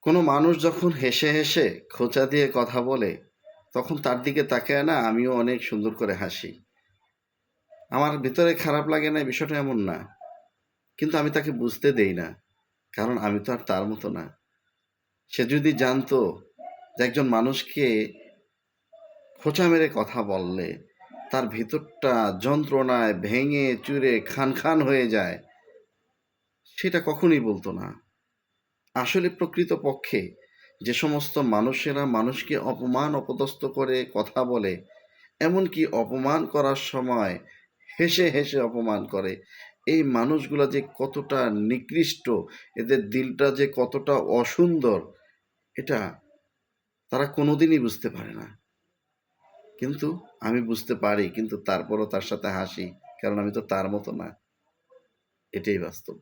কোনো মানুষ যখন হেসে হেসে খোঁচা দিয়ে কথা বলে তখন তার দিকে তাকায় না আমিও অনেক সুন্দর করে হাসি। আমার ভিতরে খারাপ লাগে না, বিষয়টা এমন না, কিন্তু আমি তাকে বুঝতে দেই না, কারণ আমি তো আর তার মতো না। সে যদি জানতো যে একজন মানুষকে খোঁচা মেরে কথা বললে তার ভিতরটা যন্ত্রণায় ভেঙে চুরে খান খান হয়ে যায়, সেটা কখনোই বলতো না। আসলে প্রকৃতপক্ষে যে সমস্ত মানুষেরা মানুষকে অপমান অপদস্থ করে কথা বলে, এমনকি অপমান করার সময় হেসে হেসে অপমান করে, এই মানুষগুলা যে কতটা নিকৃষ্ট, এদের দিলটা যে কতটা অসুন্দর, এটা তারা কোনোদিনই বুঝতে পারে না। কিন্তু আমি বুঝতে পারি, কিন্তু তারপরও তার সাথে হাসি, কারণ আমি তো তার মতো না। এটাই বাস্তব।